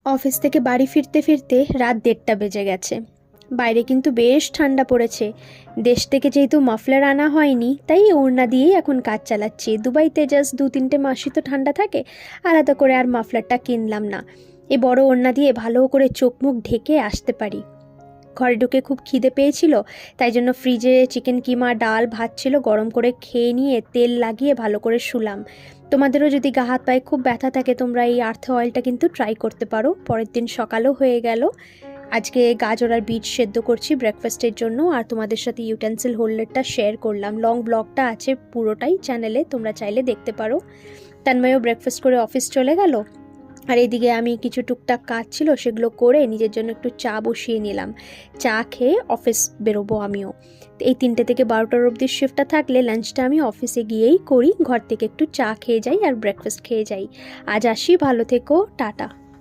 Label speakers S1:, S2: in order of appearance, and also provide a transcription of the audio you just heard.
S1: Office থেকে বাড়ি ফিরতে ফিরতে রাত 1:30 বেজে গেছে। বাইরে কিন্তু বেশ ঠান্ডা পড়েছে। দেশ থেকে যেহেতু মাফলার আনা হয়নি, তাই ওড়না দিয়েই এখন কাজ চালাচ্ছি। দুবাইতে জাস্ট 2-3 মাসই তো ঠান্ডা থাকে, আলাদা করে আর মাফলারটা কিনলাম না। এই বড় ওড়না দিয়ে ভালো করে চোখ মুখ ঢেকে আসতে পারি। ঘরে ঢুকে খুব খিদে পেয়েছিল, তাই জন্য ফ্রিজে চিকেন কিমা, ডাল, ভাত ছিল, গরম করে খেয়ে নিয়ে তেল লাগিয়ে ভালো করে শুলাম। তোমাদেরও যদি গা হাত পায়ে খুব ব্যথা থাকে, তোমরা এই আর্থ অয়েলটা কিন্তু ট্রাই করতে পারো। পরের দিন সকালও হয়ে গেল। আজকে গাজর আর বিট সেদ্ধ করছি ব্রেকফাস্টের জন্য, আর তোমাদের সাথে ইউটেন্সিল হোল্ডারটা শেয়ার করলাম। লং ব্লগটা আছে পুরোটাই চ্যানেলে, তোমরা চাইলে দেখতে পারো। তন্ময়ও ব্রেকফাস্ট করে অফিস চলে গেল, আর এদিকে আমি কিছু টুকটাক কাজ ছিল সেগুলো করে নিজের জন্য একটু চা বসিয়ে নিলাম। চা খেয়ে অফিস বেরোবো আমিও। এই 3টে থেকে 12টার অবধি শিফটটা থাকলে লাঞ্চটা আমি অফিসে গিয়েই করি। ঘর থেকে একটু চা খেয়ে যাই আর ব্রেকফাস্ট খেয়ে যাই। আজ আসি, ভালো থেকো, টাটা।